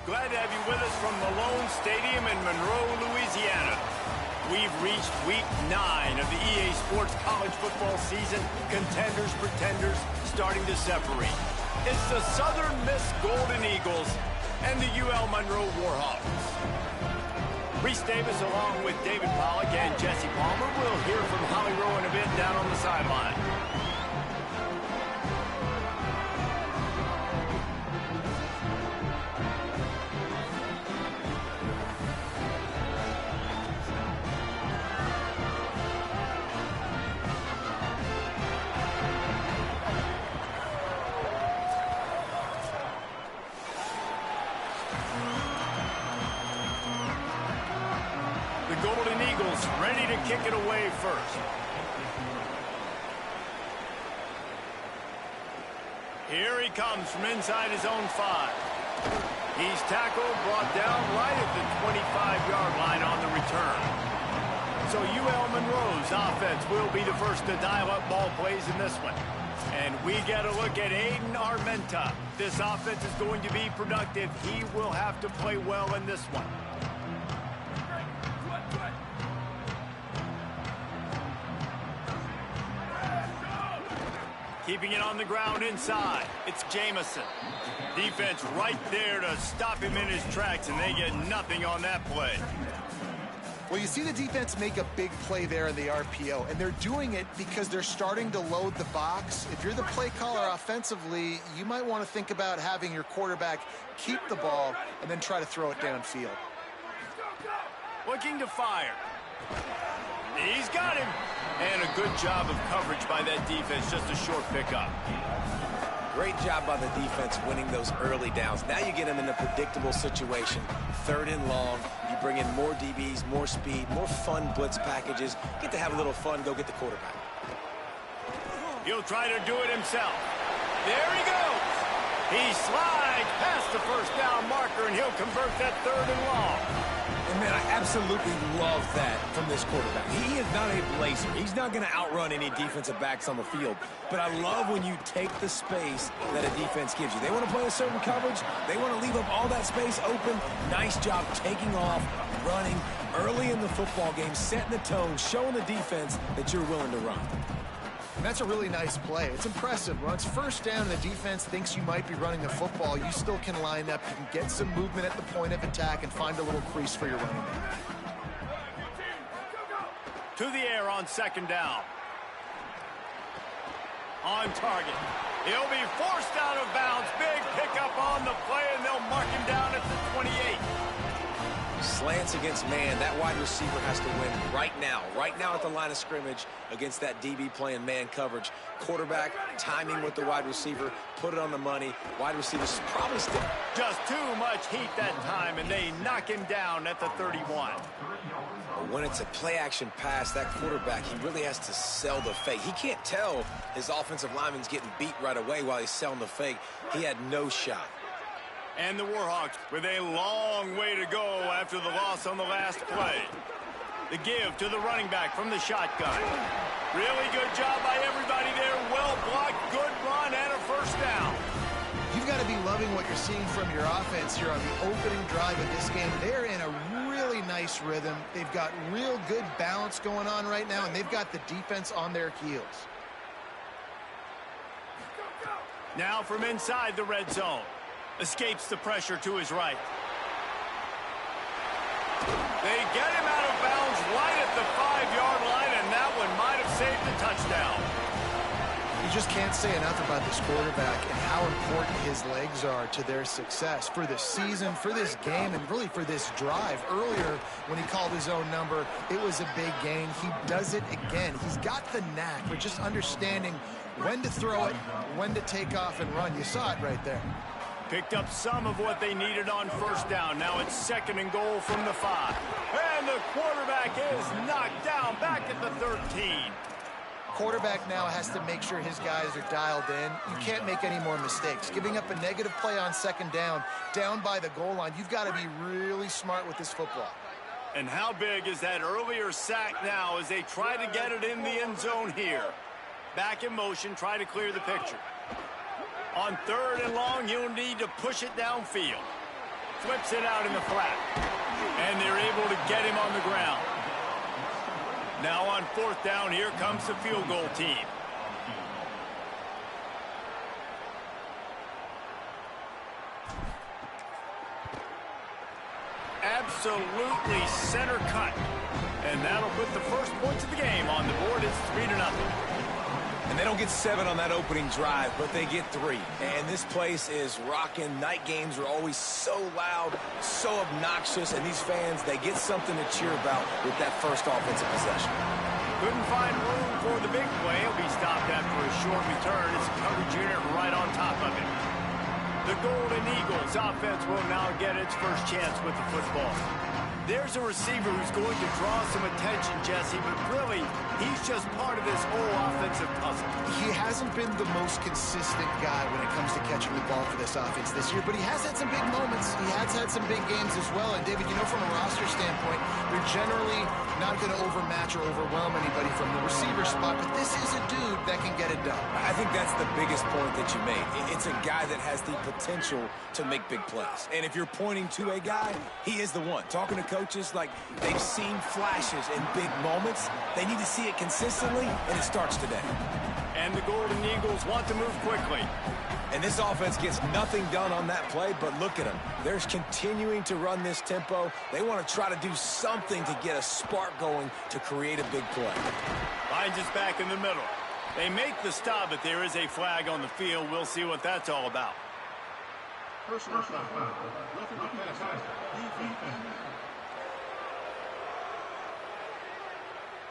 Glad to have you with us from Malone Stadium in Monroe, Louisiana. We've reached week 9 of the EA Sports college football season. Contenders, pretenders, starting to separate. It's the Southern Miss Golden Eagles and the UL Monroe Warhawks. Reese Davis along with David Pollack and Jesse Palmer will hear from Holly Rowe in a bit down on the sideline. The Golden Eagles ready to kick it away first. Here he comes from inside his own 5. He's tackled, brought down right at the 25-yard line on the return. So UL Monroe's offense will be the first to dial up ball plays in this one. And we get a look at Aiden Armenta. This offense is going to be productive. He will have to play well in this one. Keeping it on the ground inside, it's Jamison. Defense right there to stop him in his tracks, and they get nothing on that play. Well, you see the defense make a big play there in the RPO, and they're doing it because they're starting to load the box. If you're the play caller offensively, you might want to think about having your quarterback keep the ball and then try to throw it downfield. Looking to fire. He's got him. And a good job of coverage by that defense, just a short pickup. Great job by the defense winning those early downs. Now you get them in a predictable situation. 3rd and long. You bring in more DBs, more speed, more fun blitz packages. Get to have a little fun, go get the quarterback. He'll try to do it himself. There he goes. He slides past the first down marker, and he'll convert that 3rd and long. And, man, I absolutely love that from this quarterback. He is not a blazer. He's not going to outrun any defensive backs on the field. But I love when you take the space that a defense gives you. They want to play a certain coverage. They want to leave up all that space open. Nice job taking off, running early in the football game, setting the tone, showing the defense that you're willing to run. And that's a really nice play. It's impressive. When it's first down and the defense thinks you might be running the football, you still can line up. You can get some movement at the point of attack and find a little crease for your running back. To the air on 2nd down. On target. He'll be forced out of bounds. Big pickup on the play, and they'll mark him down at the 28. Slants against man. That wide receiver has to win right now at the line of scrimmage against that DB playing man coverage. Quarterback timing with the wide receiver, put it on the money. Wide receiver's probably still. Just too much heat that time, and they knock him down at the 31. When it's a play-action pass, that quarterback, he really has to sell the fake. He can't tell his offensive lineman's getting beat right away while he's selling the fake. He had no shot. And the Warhawks with a long way to go after the loss on the last play. The give to the running back from the shotgun. Really good job by everybody there. Well blocked, good run, and a 1st down. You've got to be loving what you're seeing from your offense here on the opening drive of this game. They're in a really nice rhythm. They've got real good balance going on right now, and they've got the defense on their heels. Now from inside the red zone. Escapes the pressure to his right. They get him out of bounds right at the 5-yard line, and that one might have saved the touchdown. You just can't say enough about this quarterback and how important his legs are to their success for the season, for this game, and really for this drive. Earlier, when he called his own number, it was a big gain. He does it again. He's got the knack for just understanding when to throw it, when to take off and run. You saw it right there. Picked up some of what they needed on 1st down. Now it's 2nd and goal from the 5. And the quarterback is knocked down back at the 13. Quarterback now has to make sure his guys are dialed in. You can't make any more mistakes. Giving up a negative play on 2nd down by the goal line, you've got to be really smart with this football. And how big is that earlier sack now as they try to get it in the end zone here? Back in motion, try to clear the picture. On 3rd and long, you'll need to push it downfield. flips it out in the flat. And they're able to get him on the ground. Now on 4th down, here comes the field goal team. Absolutely center cut. And that'll put the first points of the game on the board. It's 3-0. And they don't get 7 on that opening drive, but they get 3. And this place is rocking. Night games are always so loud, so obnoxious, and these fans, they get something to cheer about with that first offensive possession. Couldn't find room for the big play. He'll be stopped after a short return. It's a coverage unit right on top of him. The Golden Eagles offense will now get its first chance with the football. There's a receiver who's going to draw some attention, Jesse, but really, he's just part of this whole offensive puzzle. He hasn't been the most consistent guy when it comes to catching the ball for this offense this year, but he has had some big moments. He has had some big games as well. And, David, you know, from a roster standpoint, they're generally not going to overmatch or overwhelm anybody from the receiver spot, but this is a dude that can get it done. I think that's the biggest point that you made. It's a guy that has the potential to make big plays. And if you're pointing to a guy, he is the one. Talking to coaches, like, they've seen flashes in big moments. They need to see it consistently, and it starts today. And the Golden Eagles want to move quickly. And this offense gets nothing done on that play, but look at them. They're continuing to run this tempo. They want to try to do something to get a spark going to create a big play. Finds us back in the middle. They make the stop, but there is a flag on the field. We'll see what that's all about. Personal foul.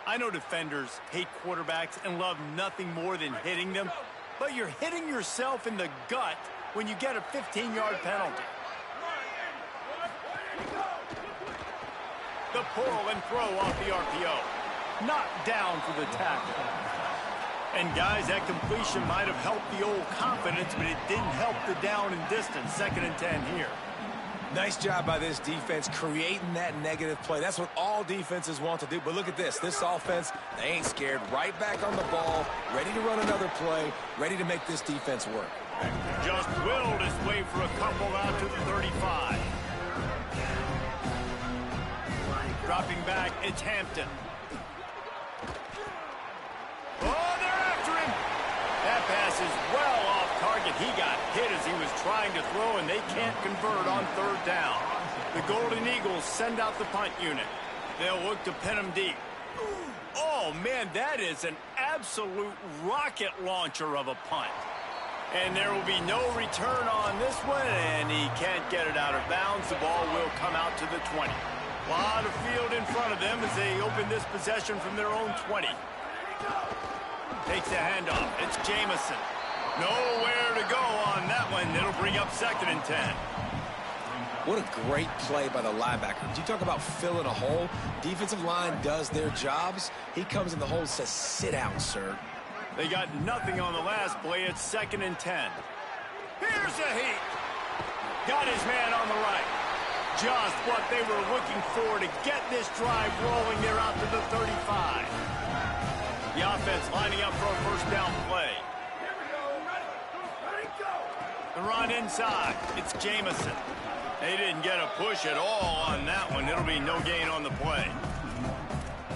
I know defenders hate quarterbacks and love nothing more than hitting them, but you're hitting yourself in the gut when you get a 15-yard penalty. The pull and throw off the RPO. Knocked down for the tackle. And, guys, that completion might have helped the old confidence, but it didn't help the down and distance. 2nd and 10 here. Nice job by this defense creating that negative play. That's what all defenses want to do. But look at this. This offense, they ain't scared. Right back on the ball, ready to run another play, ready to make this defense work. Just willed his way for a couple out to the 35. Dropping back, it's Hampton. Oh, they're after him. That pass is well off target. He got hit as he was trying to throw, and they can't convert on 3rd down. The Golden Eagles send out the punt unit. They'll look to pin him deep. Oh, man, that is an absolute rocket launcher of a punt. And there will be no return on this one, and he can't get it out of bounds. The ball will come out to the 20. A lot of field in front of them as they open this possession from their own 20. Takes the handoff. It's Jamison. Nowhere to go on that one. It'll bring up 2nd and 10. What a great play by the linebacker. Did you talk about filling a hole? Defensive line does their jobs. He comes in the hole and says, sit down, sir. They got nothing on the last play. It's 2nd and 10. Here's a heat. Got his man on the right. Just what they were looking for to get this drive rolling. They're out to the 35. The offense lining up for a 1st down play. The run inside. It's Jamison. They didn't get a push at all on that one. It'll be no gain on the play.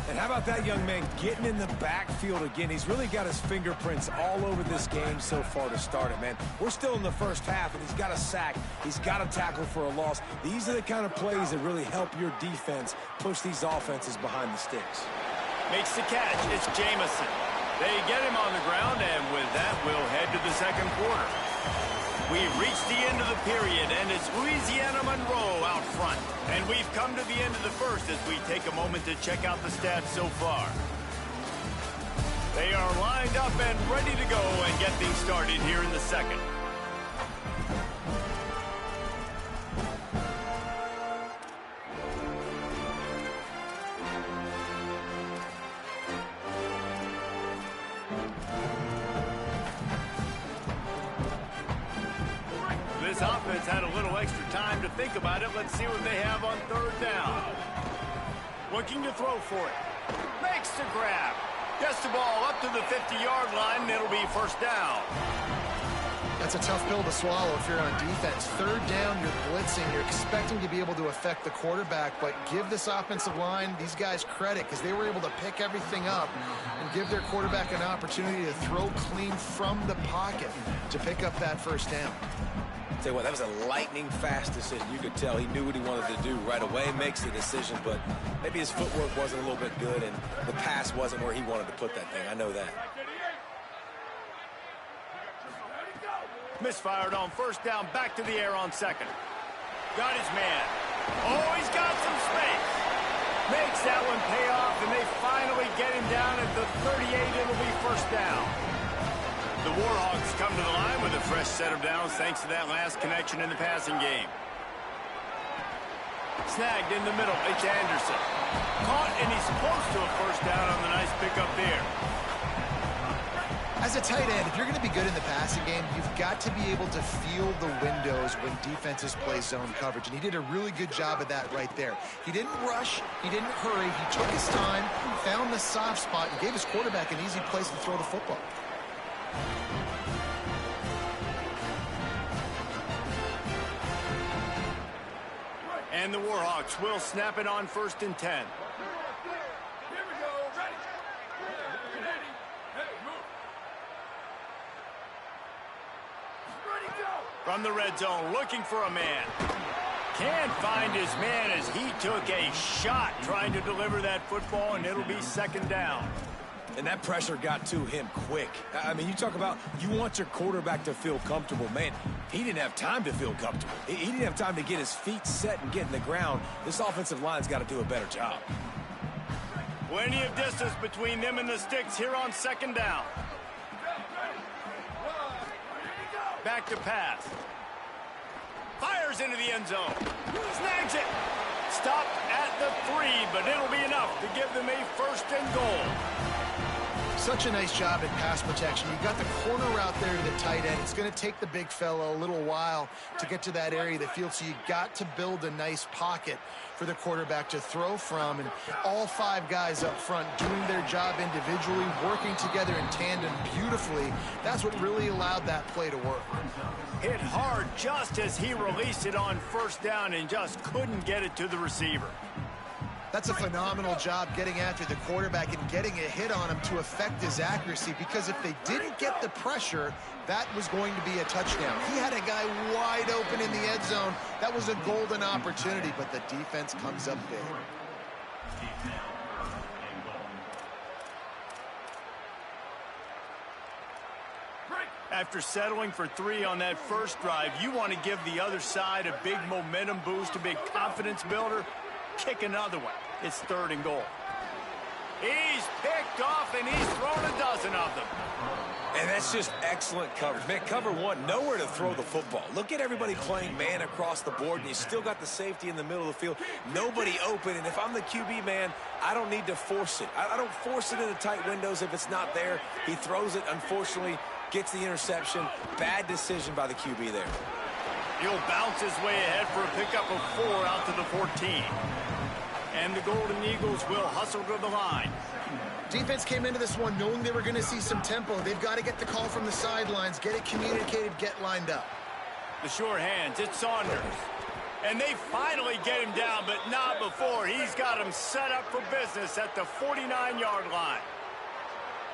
And how about that young man getting in the backfield again? He's really got his fingerprints all over this game so far to start it, man. We're still in the first half, and he's got a sack. He's got a tackle for a loss. These are the kind of plays that really help your defense push these offenses behind the sticks. Makes the catch. It's Jamison. They get him on the ground, and with that, we'll head to the 2nd quarter. We've reached the end of the period, and it's Louisiana Monroe out front. And we've come to the end of the 1st as we take a moment to check out the stats so far. They are lined up and ready to go and get things started here in the 2nd. This offense had a little extra time to think about it. Let's see what they have on 3rd down. Looking to throw for it. Makes the grab. Gets the ball up to the 50-yard line, and it'll be 1st down. That's a tough pill to swallow if you're on defense. Third down, you're blitzing. You're expecting to be able to affect the quarterback, but give this offensive line, these guys, credit because they were able to pick everything up and give their quarterback an opportunity to throw clean from the pocket to pick up that first down. Tell you what, that was a lightning-fast decision. You could tell he knew what he wanted to do right away, makes the decision, but maybe his footwork wasn't a little bit good, and the pass wasn't where he wanted to put that thing. I know that. Misfired on first down, back to the air on second. Got his man. Oh, he's got some space. Makes that one pay off, and they finally get him down at the 38. It'll be first down. The Warhawks come to the line with a fresh set of downs thanks to that last connection in the passing game. Snagged in the middle, it's Anderson. Caught, and he's close to a first down on the nice pickup there. As a tight end, if you're going to be good in the passing game, you've got to be able to feel the windows when defenses play zone coverage, and he did a really good job of that right there. He didn't rush, he didn't hurry, he took his time, found the soft spot, and gave his quarterback an easy place to throw the football. And the Warhawks will snap it on 1st and 10. From the red zone, looking for a man. Can't find his man as he took a shot trying to deliver that football, and it'll be second down. And that pressure got to him quick. I mean, you talk about you want your quarterback to feel comfortable. Man, he didn't have time to feel comfortable. He didn't have time to get his feet set and get in the ground. This offensive line's got to do a better job. Plenty of distance between them and the sticks here on second down. Back to pass. Fires into the end zone. Snags it. Stopped at the 3, but it'll be enough to give them a 1st and goal. Such a nice job in pass protection. You got the corner route there to the tight end. It's going to take the big fella a little while to get to that area of the field, so you got to build a nice pocket for the quarterback to throw from, and all 5 guys up front doing their job individually, working together in tandem beautifully. That's what really allowed that play to work. Hit hard just as he released it on first down and just couldn't get it to the receiver. That's a phenomenal job getting after the quarterback and getting a hit on him to affect his accuracy, because if they didn't get the pressure, that was going to be a touchdown. He had a guy wide open in the end zone. That was a golden opportunity, but the defense comes up big. After settling for 3 on that first drive, you want to give the other side a big momentum boost, a big confidence builder. Kick another one. It's 3rd and goal. He's picked off, and he's thrown a dozen of them. And that's just excellent coverage. Man, cover 1, nowhere to throw the football. Look at everybody playing man across the board, and you still got the safety in the middle of the field. Nobody open, and if I'm the QB, man, I don't need to force it. I don't force it into tight windows if it's not there. He throws it, unfortunately, gets the interception. Bad decision by the QB there. He'll bounce his way ahead for a pickup of 4 out to the 14. And the Golden Eagles will hustle to the line. Defense came into this one knowing they were going to see some tempo. They've got to get the call from the sidelines, get it communicated, get lined up. The short hands, it's Saunders. And they finally get him down, but not before. He's got him set up for business at the 49-yard line.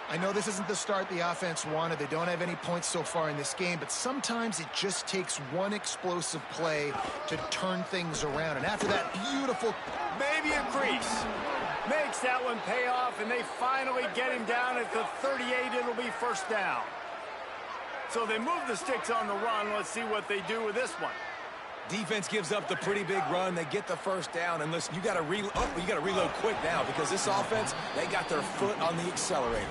I know this isn't the start the offense wanted. They don't have any points so far in this game, but sometimes it just takes one explosive play to turn things around. And after that beautiful, maybe a crease, makes that one pay off, and they finally get him down at the 38. It'll be first down. So they move the sticks on the run. Let's see what they do with this one. Defense gives up the pretty big run. They get the first down. And listen, you got to reload quick now, because this offense, they got their foot on the accelerator.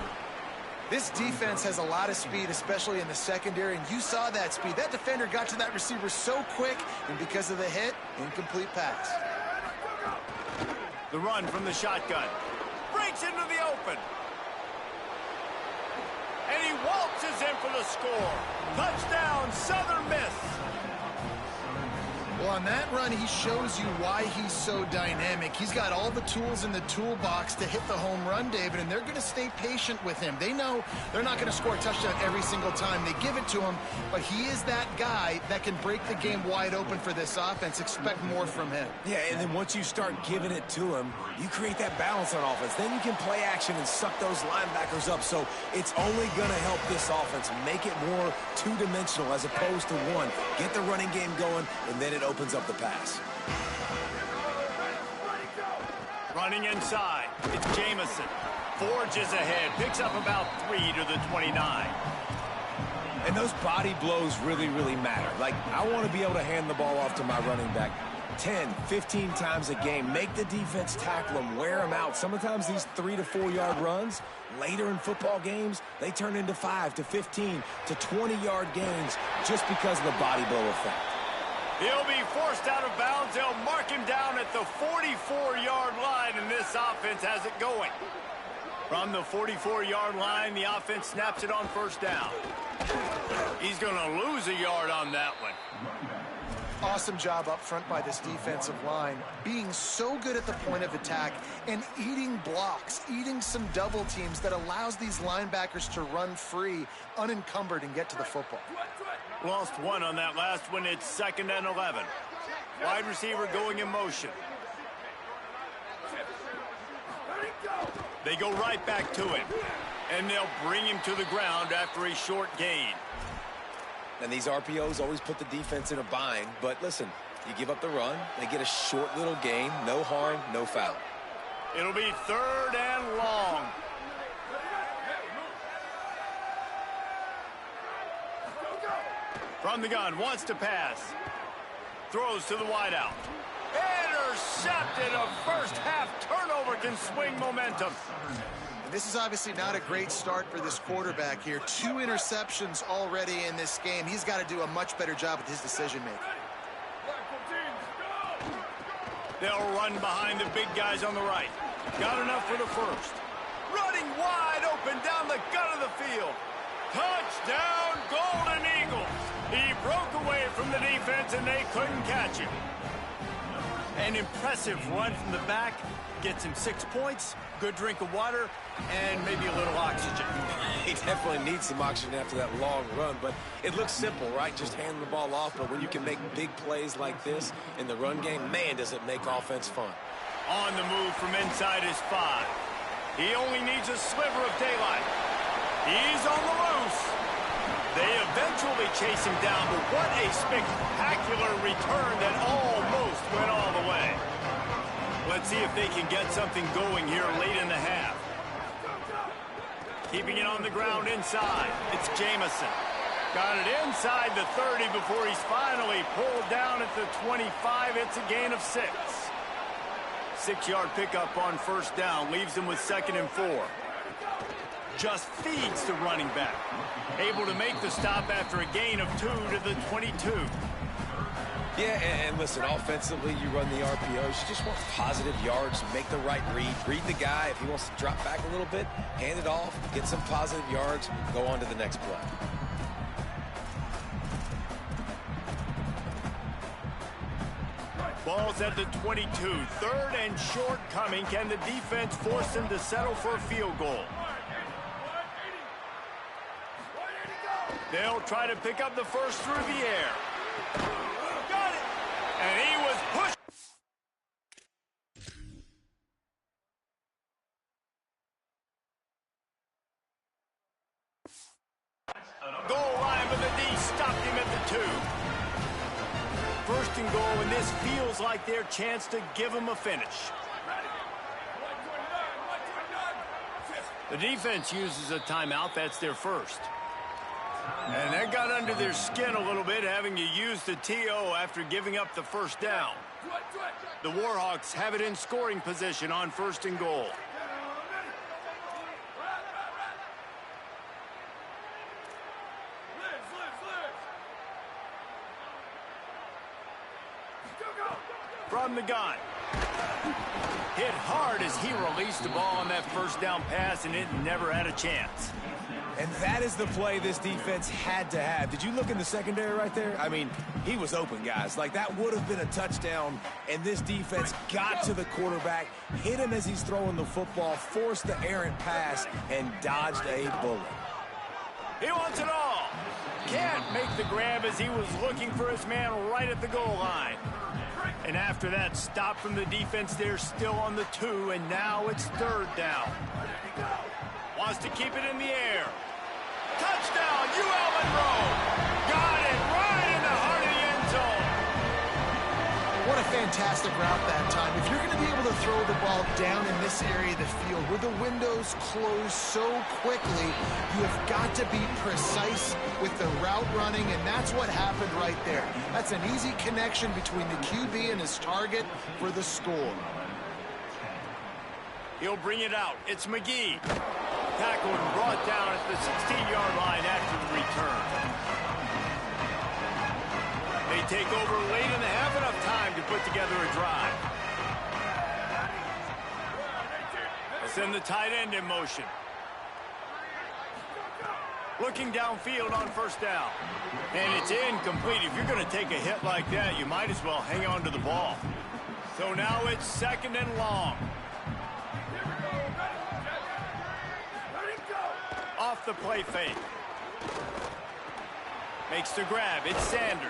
This defense has a lot of speed, especially in the secondary, and you saw that speed. That defender got to that receiver so quick, and because of the hit, incomplete pass. The run from the shotgun. Breaks into the open. And he waltzes in for the score. Touchdown, Southern Miss. Well, on that run, he shows you why he's so dynamic. He's got all the tools in the toolbox to hit the home run, David, and they're going to stay patient with him. They know they're not going to score a touchdown every single time they give it to him, but he is that guy that can break the game wide open for this offense. Expect more from him. Yeah, and then once you start giving it to him, you create that balance on offense. Then you can play action and suck those linebackers up. So it's only going to help this offense make it more two-dimensional as opposed to one. Get the running game going, and then it opens up the pass. Running inside, it's Jamison. Forges ahead, picks up about 3 to the 29. And those body blows really, really matter. Like, I want to be able to hand the ball off to my running back 10, 15 times a game. Make the defense tackle them, wear them out. Sometimes these 3 to 4 yard runs, later in football games, they turn into 5 to 15 to 20-yard gains just because of the body blow effect. He'll be forced out of bounds. They'll mark him down at the 44-yard line, and this offense has it going. From the 44-yard line, the offense snaps it on first down. He's going to lose a yard on that one. Awesome job up front by this defensive line, being so good at the point of attack and eating blocks, eating some double teams that allows these linebackers to run free, unencumbered, and get to the football. Lost one on that last one. It's 2nd and 11. Wide receiver going in motion. They go right back to him, and they'll bring him to the ground after a short gain. And these RPOs always put the defense in a bind. But listen, you give up the run, they get a short little gain, no harm, no foul. It'll be 3rd and long. From the gun, wants to pass. Throws to the wideout. Intercepted. A first-half turnover can swing momentum. This is obviously not a great start for this quarterback here. 2 interceptions already in this game. He's got to do a much better job with his decision-making. They'll run behind the big guys on the right. Got enough for the first. Running wide open down the gut of the field. Touchdown, Golden Eagles. He broke away from the defense, and they couldn't catch him. An impressive run from the back. Gets him 6 points, good drink of water, and maybe a little oxygen. He definitely needs some oxygen after that long run, but it looks simple, right? Just hand the ball off, but when you can make big plays like this in the run game, man, does it make offense fun. On the move from inside his 5. He only needs a sliver of daylight. He's on the loose. They eventually chase him down, but what a spectacular return that almost went all the way. Let's see if they can get something going here late in the half. Keeping it on the ground inside. It's Jamison. Got it inside the 30 before he's finally pulled down at the 25. It's a gain of 6. 6-yard pickup on first down. Leaves him with 2nd and 4. Just feeds the running back. Able to make the stop after a gain of 2 to the 22. Yeah, and listen, offensively, you run the RPOs. You just want positive yards, make the right read the guy. If he wants to drop back a little bit, hand it off, get some positive yards, go on to the next play. Ball's at the 22. 3rd and short coming. Can the defense force him to settle for a field goal? They'll try to pick up the first through the air. Got it! And he was pushed. Goal line, but the D stopped him at the 2. 1st and goal, and this feels like their chance to give him a finish. The defense uses a timeout. That's their first. And that got under their skin a little bit, having to use the TO after giving up the first down. The Warhawks have it in scoring position on 1st and goal. From the gun. Hit hard as he released the ball on that first down pass, and it never had a chance. And that is the play this defense had to have. Did you look in the secondary right there? I mean, he was open, guys. Like, that would have been a touchdown, and this defense got to the quarterback, hit him as he's throwing the football, forced the errant pass, and dodged a bullet. He wants it all. Can't make the grab as he was looking for his man right at the goal line. And after that stop from the defense, they're still on the 2, and now it's 3rd down. Wants to keep it in the air. Touchdown, ULM. Got it right in the heart of the end zone. What a fantastic route that time. If you're going to be able to throw the ball down in this area of the field where the windows close so quickly, you have got to be precise with the route running, and that's what happened right there. That's an easy connection between the QB and his target for the score. He'll bring it out. It's McGee. Tackled and brought down at the 16-yard line after the return. They take over late and they have enough time to put together a drive. Let's send the tight end in motion. Looking downfield on 1st down. And it's incomplete. If you're going to take a hit like that, you might as well hang on to the ball. So now it's 2nd and long. Off the play fake. Makes the grab. It's Sanders.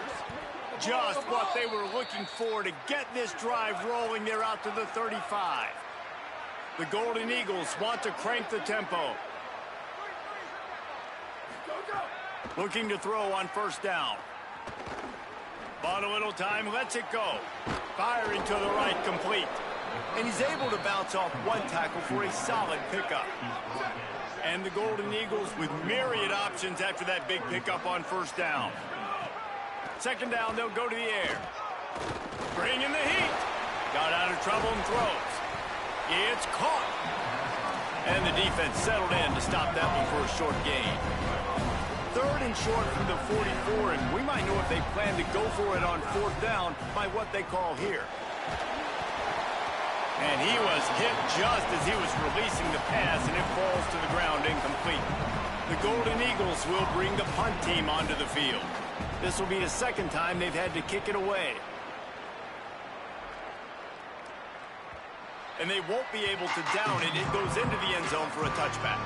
Just what they were looking for to get this drive rolling. They're out to the 35. The Golden Eagles want to crank the tempo. Looking to throw on 1st down. Bought a little time, lets it go. Firing to the right, complete. And he's able to bounce off 1 tackle for a solid pickup. And the Golden Eagles with myriad options after that big pickup on 1st down. 2nd down, they'll go to the air. Bring in the heat. Got out of trouble and throws. It's caught. And the defense settled in to stop that one for a short gain. 3rd and short from the 44, and we might know if they plan to go for it on 4th down by what they call here. And he was hit just as he was releasing the pass, and it falls to the ground incomplete. The Golden Eagles will bring the punt team onto the field. This will be the 2nd time they've had to kick it away. And they won't be able to down it. It goes into the end zone for a touchback.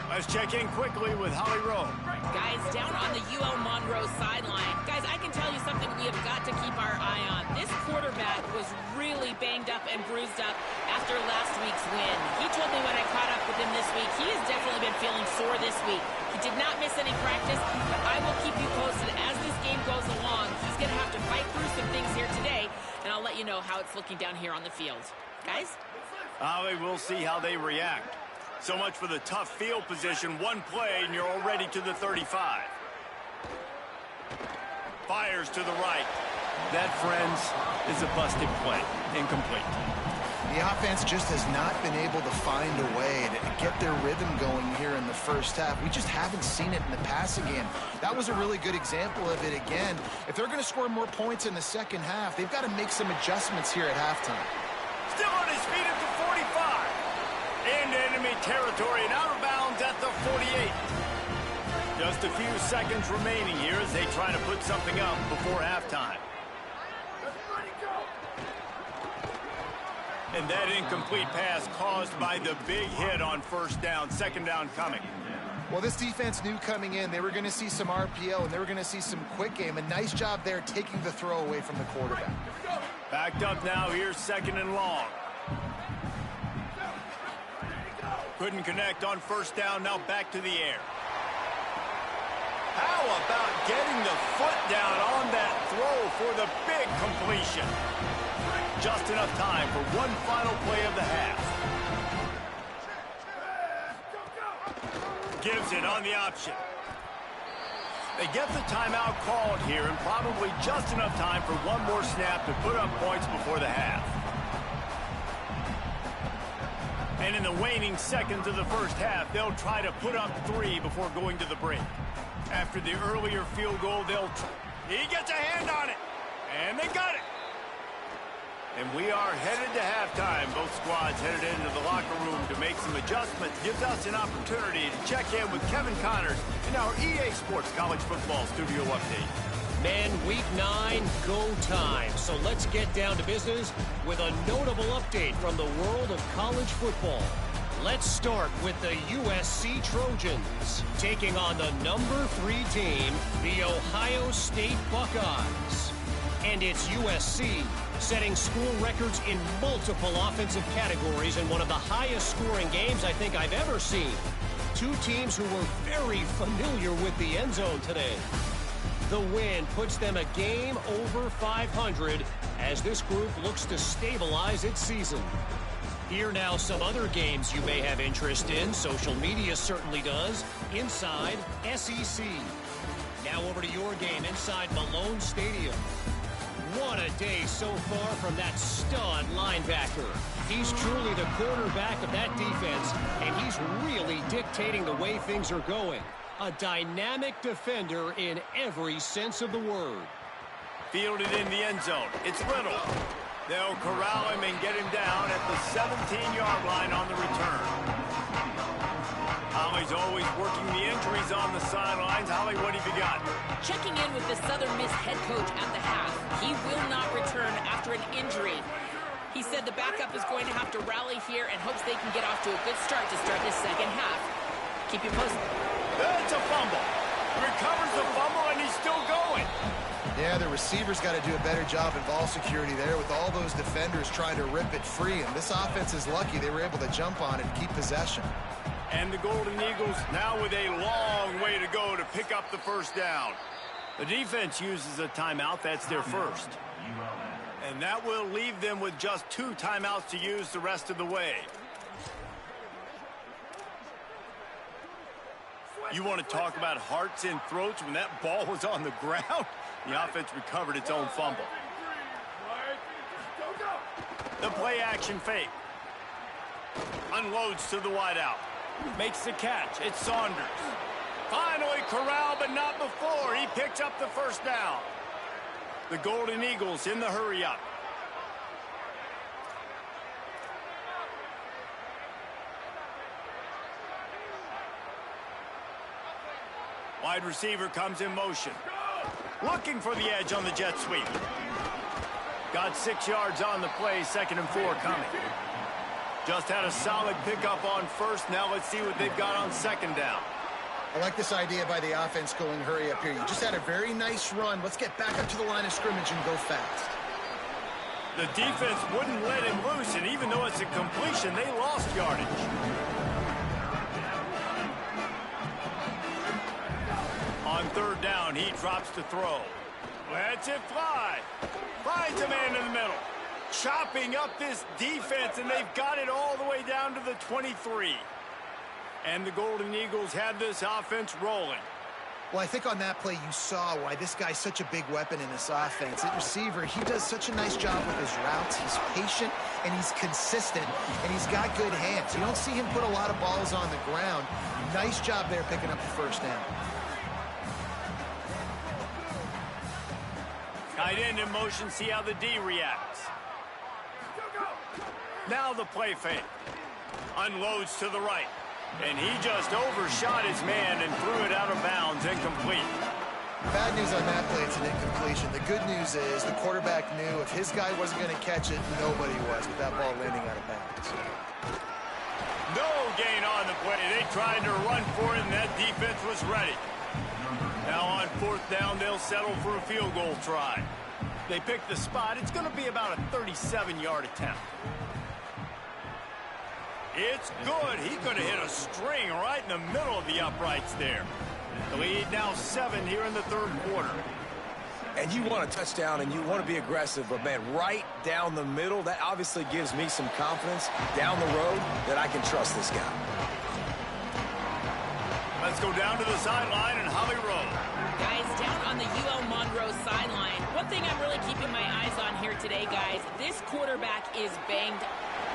Let's check in quickly with Holly Rowe. Guys, down on the UL Monroe sideline. Guys, I can tell you something we have got to keep our eye on. This quarterback was really banged up and bruised up after last week's win. He told me when I caught up with him this week, he has definitely been feeling sore this week. He did not miss any practice, but I will keep you posted as this game goes along. He's going to have to fight through some things here today, and I'll let you know how it's looking down here on the field. Guys? We'll see how they react. So much for the tough field position. 1 play, and you're already to the 35. Fires to the right. That, friends, is a busted play. Incomplete. The offense just has not been able to find a way to get their rhythm going here in the 1st half. We just haven't seen it in the passing game. That was a really good example of it again. If they're going to score more points in the 2nd half, they've got to make some adjustments here at halftime. Still on his feet at the 45. Into enemy territory and out of bounds at the 48. Just a few seconds remaining here as they try to put something up before halftime. And that incomplete pass caused by the big hit on 1st down. 2nd down coming. Well, this defense knew coming in they were going to see some RPO and they were going to see some quick game. A nice job there taking the throw away from the quarterback. Backed up now. Here's 2nd and long. Couldn't connect on 1st down. Now back to the air. How about getting the foot down on that throw for the big completion? Just enough time for one final play of the half. Gives it on the option. They get the timeout called here, and probably just enough time for one more snap to put up points before the half. And in the waning seconds of the 1st half, they'll try to put up 3 before going to the break. After the earlier field goal, he gets a hand on it. And they got it. And we are headed to halftime. Both squads headed into the locker room to make some adjustments. Gives us an opportunity to check in with Kevin Connors in our EA Sports College Football Studio Update. Men, Week 9, go time. So let's get down to business with a notable update from the world of college football. Let's start with the USC Trojans, taking on the number 3 team, the Ohio State Buckeyes. And it's USC setting school records in multiple offensive categories in one of the highest scoring games I think I've ever seen. Two teams who were very familiar with the end zone today. The win puts them a game over 500 as this group looks to stabilize its season. Here now some other games you may have interest in. Social media certainly does. Inside SEC. Now over to your game inside Malone Stadium. What a day so far from that stud linebacker. He's truly the quarterback of that defense, and he's really dictating the way things are going. A dynamic defender in every sense of the word. Fielded in the end zone. It's Little. They'll corral him and get him down at the 17-yard line on the return. Holly's always working the injuries on the sidelines. Holly, what have you got? Checking in with the Southern Miss head coach at the half. He will not return after an injury. He said the backup is going to have to rally here and hopes they can get off to a good start to start this second half. Keep you posted. That's a fumble. Recovers the fumble, and he's still going. Yeah, the receivers got to do a better job in ball security there with all those defenders trying to rip it free. And this offense is lucky they were able to jump on it and keep possession. And the Golden Eagles now with a long way to go to pick up the first down. The defense uses a timeout. That's their first. And that will leave them with just 2 timeouts to use the rest of the way. You want to talk about hearts in throats when that ball was on the ground? The offense recovered its own fumble. The play action fake. Unloads to the wideout. Makes the catch. It's Saunders. Finally corralled, but not before. He picks up the first down. The Golden Eagles in the hurry-up. Wide receiver comes in motion. Looking for the edge on the jet sweep. Got 6 yards on the play, 2nd and 4 coming. Just had a solid pickup on first. Now let's see what they've got on 2nd down. I like this idea by the offense going hurry up here. You just had a very nice run. Let's get back up to the line of scrimmage and go fast. The defense wouldn't let him loose, and even though it's a completion, they lost yardage. On 3rd down, he drops to throw. Lets it fly. Finds a man in the middle. Chopping up this defense, and they've got it all the way down to the 23. And the Golden Eagles have this offense rolling. Well, I think on that play you saw why this guy's such a big weapon in this offense. At receiver, he does such a nice job with his routes. He's patient, and he's consistent, and he's got good hands. You don't see him put a lot of balls on the ground. Nice job there picking up the first down. Tight end in motion, see how the D reacts. Now the play fake. Unloads to the right. And he just overshot his man and threw it out of bounds, incomplete. Bad news on that play, it's an incompletion. The good news is the quarterback knew if his guy wasn't going to catch it, nobody was with that ball landing out of bounds. No gain on the play. They tried to run for it, and that defense was ready. Now on 4th down, they'll settle for a field goal try. They pick the spot. It's going to be about a 37-yard attempt. It's good. He could have hit a string right in the middle of the uprights there. The lead now 7 here in the 3rd quarter. And you want a touchdown and you want to be aggressive, but man, right down the middle, that obviously gives me some confidence down the road that I can trust this guy. Let's go down to the sideline and Holly Rowe. Guys, down on the UL Monroe sideline, one thing I'm really keeping my eyes on here today, guys, this quarterback is banged.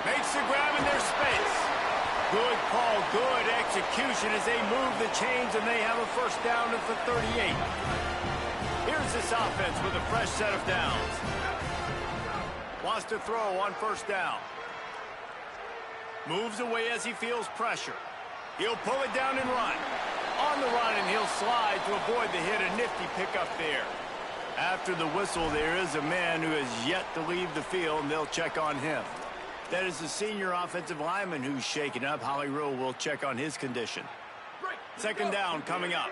Makes the grab in their space. Good call, good execution as they move the chains and they have a first down at the 38. Here's this offense with a fresh set of downs. Wants to throw on first down. Moves away as he feels pressure. He'll pull it down and run. On the run, and he'll slide to avoid the hit. A nifty pickup there. After the whistle, there is a man who has yet to leave the field, and they'll check on him. That is the senior offensive lineman who's shaken up. Holly Rowe will check on his condition. Second down coming up.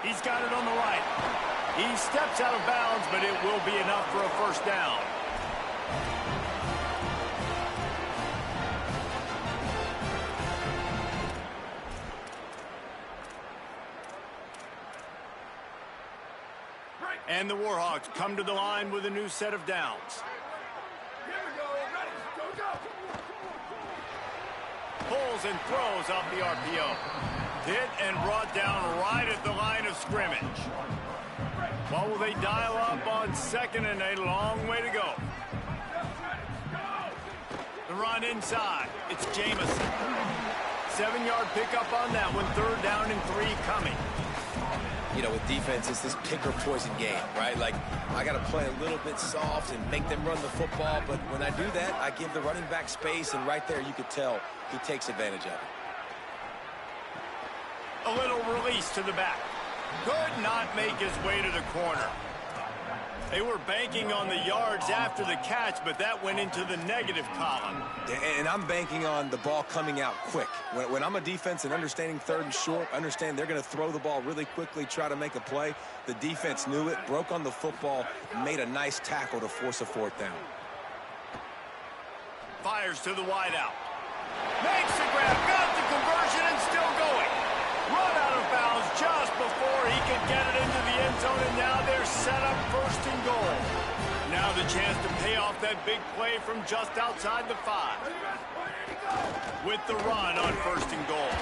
He's got it on the right. He steps out of bounds, but it will be enough for a first down. And the Warhawks come to the line with a new set of downs. Pulls and throws off the RPO. Hit and brought down right at the line of scrimmage. Well, will they dial up on second and a long way to go? The run inside. It's Jamison. 7-yard pickup on that one. Third down and 3 coming. You know, with defense, it's this pick or poison game, right? Like, I got to play a little bit soft and make them run the football, but when I do that, I give the running back space, and right there you could tell he takes advantage of it. A little release to the back. Could not make his way to the corner. They were banking on the yards after the catch, but that went into the negative column. And I'm banking on the ball coming out quick. When I'm a defense and understanding third and short, understand they're going to throw the ball really quickly, try to make a play. The defense knew it, broke on the football, made a nice tackle to force a fourth down. Fires to the wideout. Makes the grab, got the conversion, and still going. Run out of bounds just before he could get it into the end zone, and now they're set up first and goal. Now the chance to pay off that big play from just outside the 5. With the run on first and goal.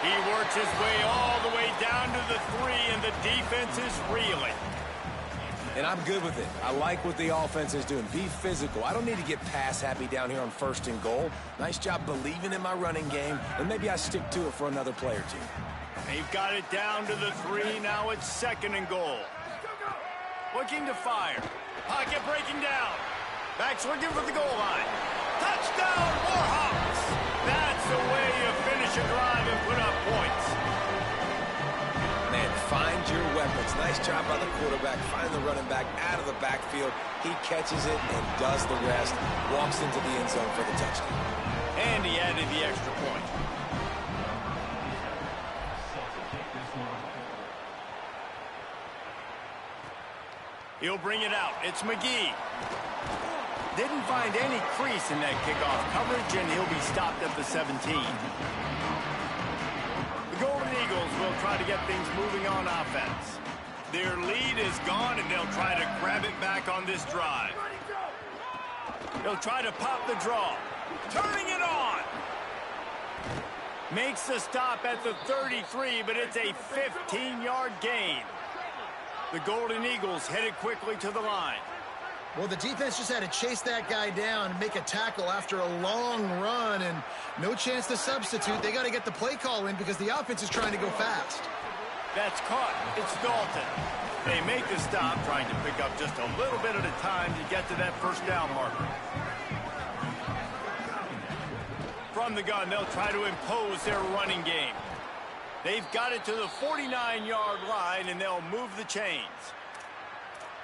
He works his way all the way down to the 3, and the defense is reeling. And I'm good with it. I like what the offense is doing. Be physical. I don't need to get pass happy down here on first and goal. Nice job believing in my running game, and maybe I stick to it for another play or two. They've got it down to the 3. Now it's second and goal. Looking to fire. Pocket breaking down. Backs looking for the goal line. Touchdown, Warhawks! That's the way you finish a drive and put up points. Man, find your weapons. Nice job by the quarterback. Find the running back out of the backfield. He catches it and does the rest. Walks into the end zone for the touchdown. And he added the extra point. He'll bring it out. It's McGee. Didn't find any crease in that kickoff coverage, and he'll be stopped at the 17. The Golden Eagles will try to get things moving on offense. Their lead is gone, and they'll try to grab it back on this drive. They'll try to pop the draw. Turning it on. Makes the stop at the 33, but it's a 15-yard gain. The Golden Eagles headed quickly to the line. Well, the defense just had to chase that guy down and make a tackle after a long run, and no chance to substitute. They got to get the play call in because the offense is trying to go fast. That's caught. It's Dalton. They make the stop, trying to pick up just a little bit at a time to get to that first down marker. From the gun, they'll try to impose their running game. They've got it to the 49-yard line, and they'll move the chains.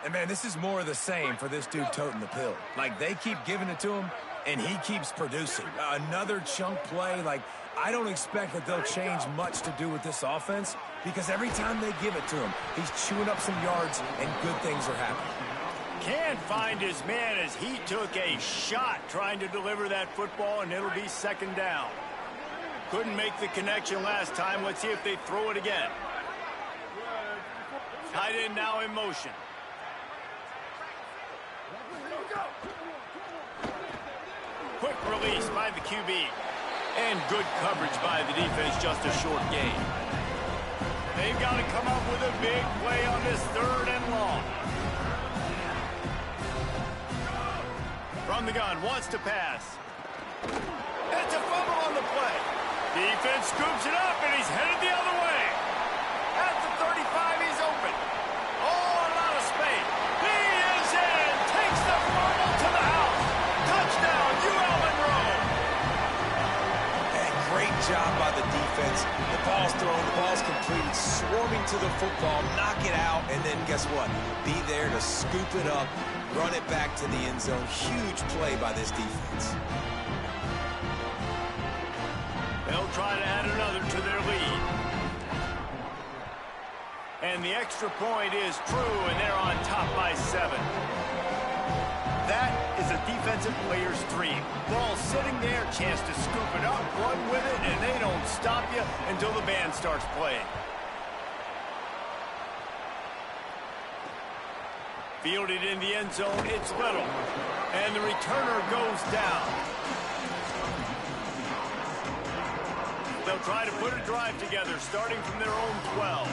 And, man, this is more of the same for this dude toting the pill. Like, they keep giving it to him, and he keeps producing. Another chunk play. Like, I don't expect that they'll change much to do with this offense because every time they give it to him, he's chewing up some yards, and good things are happening. Can't find his man as he took a shot trying to deliver that football, and it'll be second down. Couldn't make the connection last time. Let's see if they throw it again. Tight end now in motion. Quick release by the QB. And good coverage by the defense, just a short gain. They've got to come up with a big play on this third and long. From the gun, wants to pass. It's a fumble on the play. Defense scoops it up, and he's headed the other way. At the 35, offense. The ball's thrown, the ball's completed, swarming to the football, knock it out, and then guess what? Be there to scoop it up, run it back to the end zone. Huge play by this defense. They'll try to add another to their lead. And the extra point is true, and they're on top by 7. That is a defensive player's dream. Ball sitting there, chance to scoop it up, run with it, and they don't stop you until the band starts playing. Fielded in the end zone, it's Little. And the returner goes down. They'll try to put a drive together, starting from their own 12.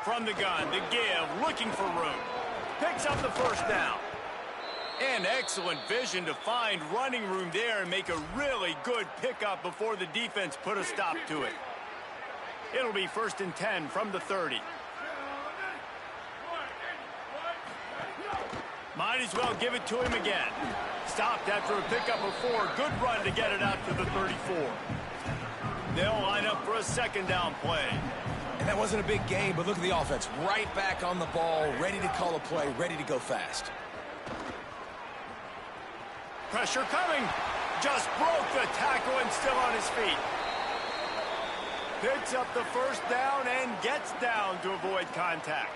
From the gun, the give, looking for room. Picks up the first down. And excellent vision to find running room there and make a really good pickup before the defense put a stop to it. It'll be 1st and 10 from the 30. Might as well give it to him again. Stopped after a pickup of 4. Good run to get it out to the 34. They'll line up for a 2nd down play. And that wasn't a big game, but look at the offense. Right back on the ball, ready to call a play, ready to go fast. Pressure coming. Just broke the tackle and still on his feet. Picks up the 1st down and gets down to avoid contact.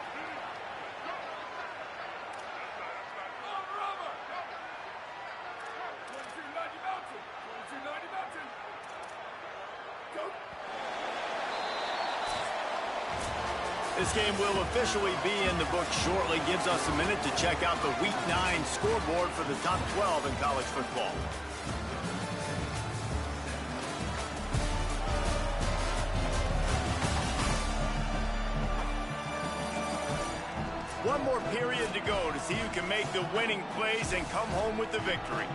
This game will officially be in the books shortly. Gives us a minute to check out the Week 9 scoreboard for the top 12 in college football. One more period to go to see who can make the winning plays and come home with the victory.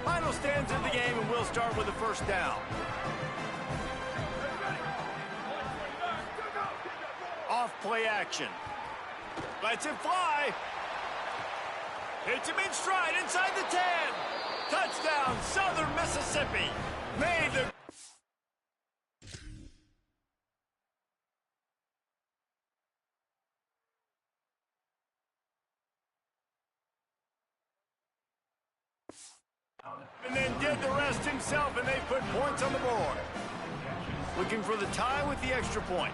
Final stands of the game, and we'll start with the 1st down. Off play action. Lets it fly. Hits him in stride inside the 10. Touchdown, Southern Mississippi. Made the... And then did the rest himself, and they put points on the board. Looking for the tie with the extra point.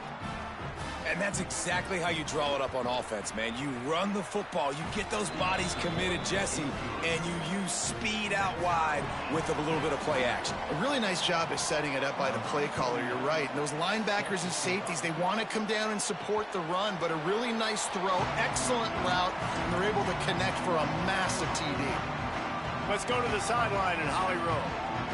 And that's exactly how you draw it up on offense, man. You run the football, you get those bodies committed, Jesse, and you use speed out wide with a little bit of play action. A really nice job of setting it up by the play caller, you're right. And those linebackers and safeties, they want to come down and support the run, but a really nice throw, excellent route, and they're able to connect for a massive TD. Let's go to the sideline in Holly Rowe.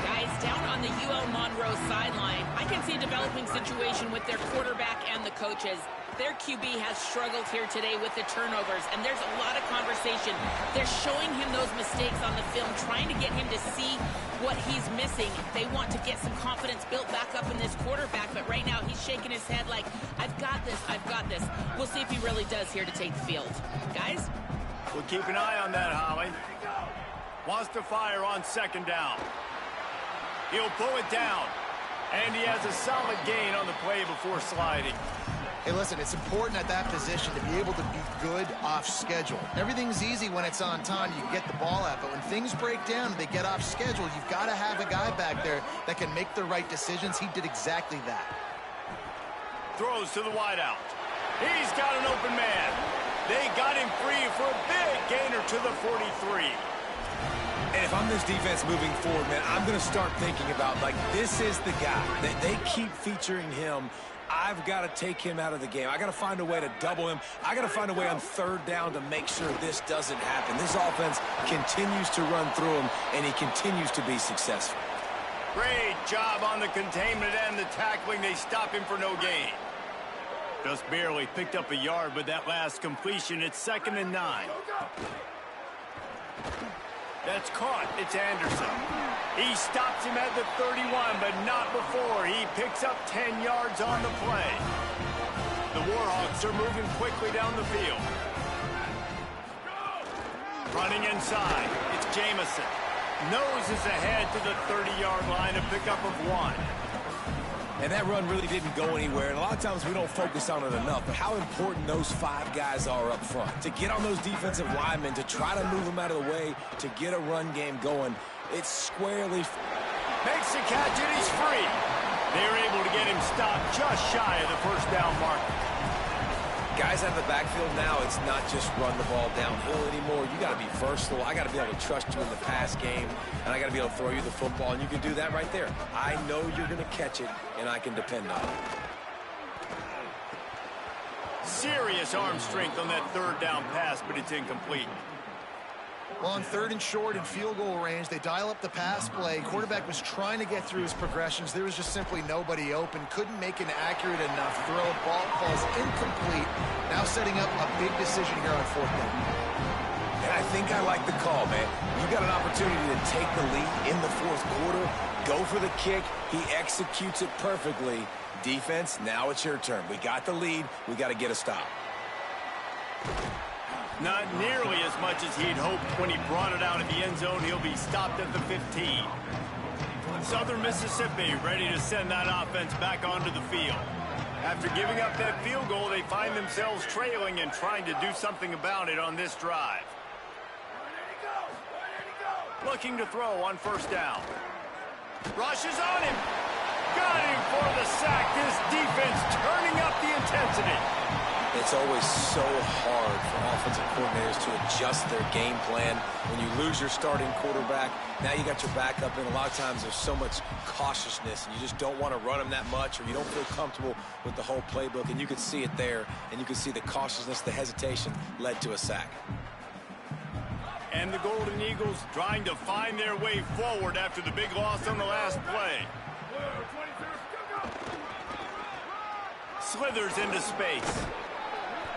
Guys, down on the UL Monroe sideline, I can see a developing situation with their quarterback and the coaches. Their QB has struggled here today with the turnovers, and there's a lot of conversation. They're showing him those mistakes on the film, trying to get him to see what he's missing. They want to get some confidence built back up in this quarterback, but right now he's shaking his head like, I've got this, I've got this. We'll see if he really does here to take the field. Guys? We'll keep an eye on that, Holly. Wants to fire on 2nd down. He'll pull it down. And he has a solid gain on the play before sliding. Hey, listen, it's important at that position to be able to be good off schedule. Everything's easy when it's on time. You get the ball out. But when things break down, they get off schedule. You've got to have a guy back there that can make the right decisions. He did exactly that. Throws to the wideout. He's got an open man. They got him free for a big gainer to the 43. And if I'm this defense moving forward, man, I'm going to start thinking about, like, this is the guy. They keep featuring him. I've got to take him out of the game. I got to find a way to double him. I got to find a way on 3rd down to make sure this doesn't happen. This offense continues to run through him, and he continues to be successful. Great job on the containment and the tackling. They stop him for no gain. Just barely picked up a yard with that last completion. It's 2nd and 9. That's caught. It's Anderson. He stops him at the 31, but not before. He picks up 10 yards on the play. The Warhawks are moving quickly down the field. Running inside, it's Jamison. Noses ahead to the 30-yard line, a pickup of 1. And that run really didn't go anywhere. And a lot of times we don't focus on it enough, but how important those 5 guys are up front. To get on those defensive linemen, to try to move them out of the way, to get a run game going. It's squarely... Makes the catch and he's free. They're able to get him stopped just shy of the first down mark. Guys out of the backfield now, it's not just run the ball downhill anymore. You got to be versatile. I got to be able to trust you in the pass game, and I got to be able to throw you the football, and you can do that right there. I know you're going to catch it, and I can depend on it. Serious arm strength on that third down pass, but it's incomplete. Well, on 3rd and short and field goal range, they dial up the pass play. Quarterback was trying to get through his progressions. There was just simply nobody open. Couldn't make an accurate enough throw. Ball falls incomplete. Now setting up a big decision here on 4th down. And I think I like the call, man. You got an opportunity to take the lead in the 4th quarter. Go for the kick. He executes it perfectly. Defense, now it's your turn. We got the lead. We got to get a stop. Not nearly as much as he'd hoped when he brought it out of the end zone. He'll be stopped at the 15. Southern Mississippi ready to send that offense back onto the field. After giving up that field goal, they find themselves trailing and trying to do something about it on this drive. Looking to throw on 1st down. Rushes on him. Got him for the sack. This defense turning up the intensity. It's always so hard for offensive coordinators to adjust their game plan. When you lose your starting quarterback, now you got your backup, and a lot of times there's so much cautiousness, and you just don't want to run them that much, or you don't feel comfortable with the whole playbook, and you can see it there, and you can see the cautiousness, the hesitation led to a sack. And the Golden Eagles trying to find their way forward after the big loss on the last play. Slithers into space.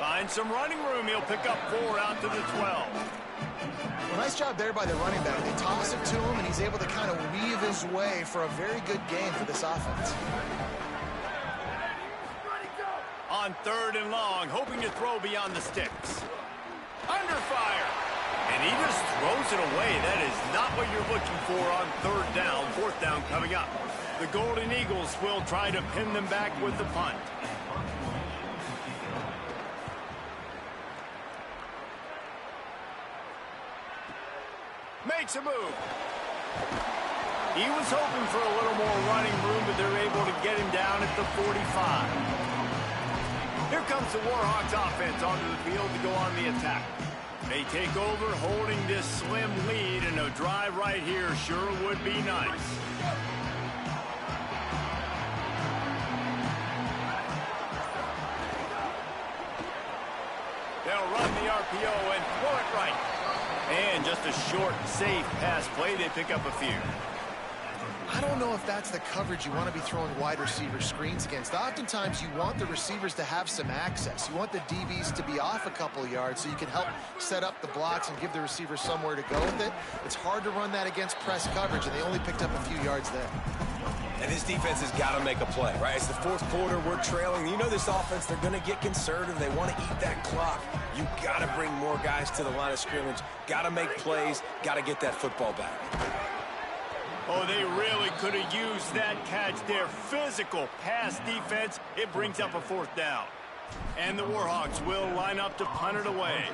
Finds some running room. He'll pick up 4 out to the 12. Well, nice job there by the running back. They toss it to him, and he's able to kind of weave his way for a very good game for this offense. On 3rd and long, hoping to throw beyond the sticks. Under fire. And he just throws it away. That is not what you're looking for on 3rd down. 4th down coming up. The Golden Eagles will try to pin them back with the punt. Makes a move. He was hoping for a little more running room, but they're able to get him down at the 45. Here comes the Warhawks offense onto the field to go on the attack. They take over, holding this slim lead, and a drive right here sure would be nice. They'll run the RPO and throw it right. And just a short, safe pass play. They pick up a few. I don't know if that's the coverage you want to be throwing wide receiver screens against. Oftentimes, you want the receivers to have some access. You want the DBs to be off a couple yards so you can help set up the blocks and give the receiver somewhere to go with it. It's hard to run that against press coverage, and they only picked up a few yards there. And this defense has got to make a play, right? It's the 4th quarter. We're trailing. You know this offense, they're going to get conservative. They want to eat that clock. You got to bring more guys to the line of scrimmage. Got to make plays. Got to get that football back. Oh, they really could have used that catch there. Physical pass defense. It brings up a 4th down. And the Warhawks will line up to punt it away.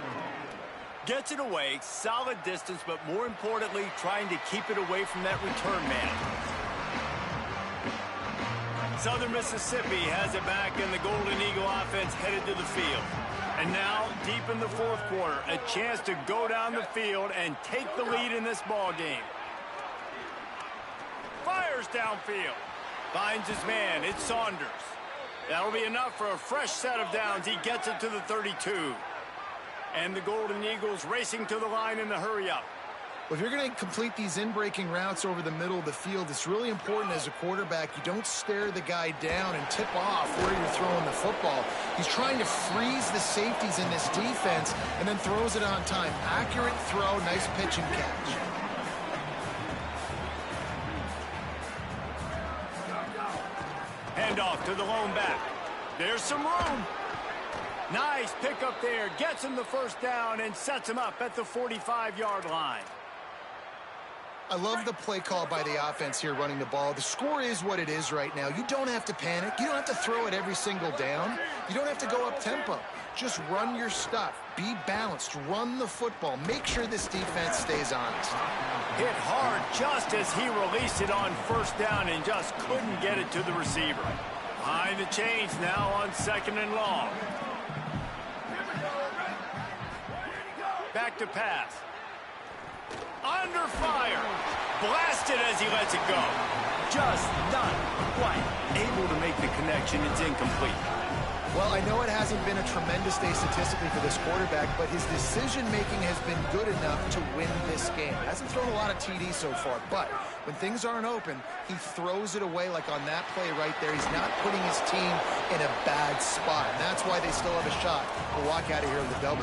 Gets it away. Solid distance, but more importantly, trying to keep it away from that return man. Southern Mississippi has it back, and the Golden Eagle offense headed to the field. And now, deep in the 4th quarter, a chance to go down the field and take the lead in this ball game. Fires downfield. Finds his man. It's Saunders. That'll be enough for a fresh set of downs. He gets it to the 32. And the Golden Eagles racing to the line in the hurry-up. Well, if you're going to complete these in-breaking routes over the middle of the field, it's really important as a quarterback you don't stare the guy down and tip off where you're throwing the football. He's trying to freeze the safeties in this defense and then throws it on time. Accurate throw, nice pitch and catch. Handoff to the lone back. There's some room. Nice pickup there. Gets him the first down and sets him up at the 45-yard line. I love the play call by the offense here running the ball. The score is what it is right now. You don't have to panic. You don't have to throw it every single down. You don't have to go up tempo. Just run your stuff. Be balanced. Run the football. Make sure this defense stays honest. Hit hard just as he released it on first down and just couldn't get it to the receiver. Behind the chains now on 2nd and long. Back to pass. Under fire. Blasted as he lets it go. Just not quite able to make the connection. It's incomplete. Well, I know it hasn't been a tremendous day statistically for this quarterback, but his decision-making has been good enough to win this game. Hasn't thrown a lot of TDs so far, but when things aren't open, he throws it away like on that play right there. He's not putting his team in a bad spot, and that's why they still have a shot to walk out of here with a W.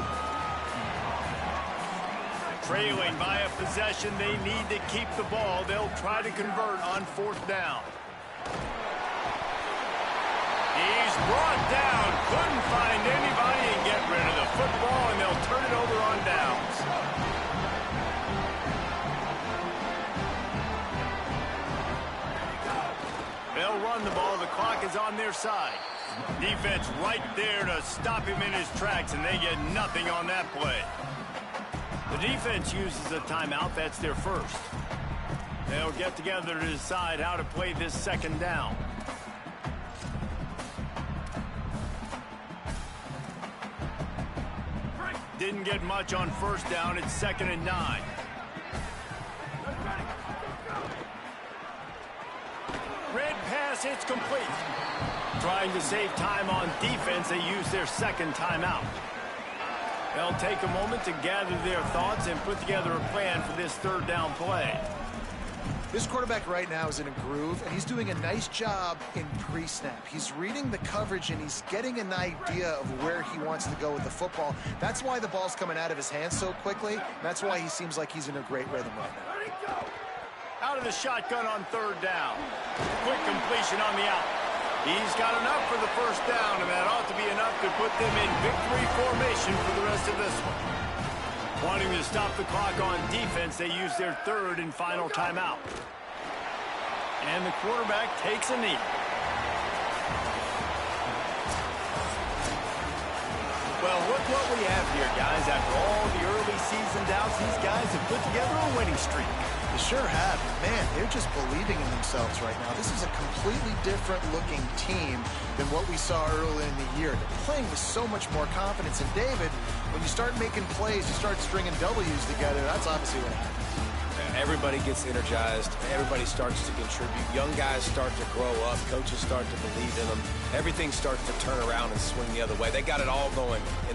Trailing by a possession, they need to keep the ball. They'll try to convert on 4th down. He's brought down, couldn't find anybody and get rid of the football, and they'll turn it over on downs. They'll run the ball. The clock is on their side. Defense right there to stop him in his tracks, and they get nothing on that play. The defense uses a timeout. That's their first. They'll get together to decide how to play this 2nd down. Didn't get much on 1st down. It's 2nd and 9. Red pass, it's complete. Trying to save time on defense, they use their 2nd timeout. They'll take a moment to gather their thoughts and put together a plan for this 3rd down play. This quarterback right now is in a groove, and he's doing a nice job in pre-snap. He's reading the coverage, and he's getting an idea of where he wants to go with the football. That's why the ball's coming out of his hands so quickly. That's why he seems like he's in a great rhythm right now. Out of the shotgun on 3rd down. Quick completion on the out. He's got enough for the 1st down, and that ought to be enough to put them in victory formation for the rest of this one. Wanting to stop the clock on defense, they use their 3rd and final timeout. And the quarterback takes a knee. Well, look what we have here, guys. After all the early season doubts, these guys have put together a winning streak. They sure have. Man, they're just believing in themselves right now. This is a completely different-looking team than what we saw early in the year. They're playing with so much more confidence. And, David, when you start making plays, you start stringing W's together, that's obviously what happens. Everybody gets energized. Everybody starts to contribute. Young guys start to grow up. Coaches start to believe in them. Everything starts to turn around and swing the other way. They got it all going in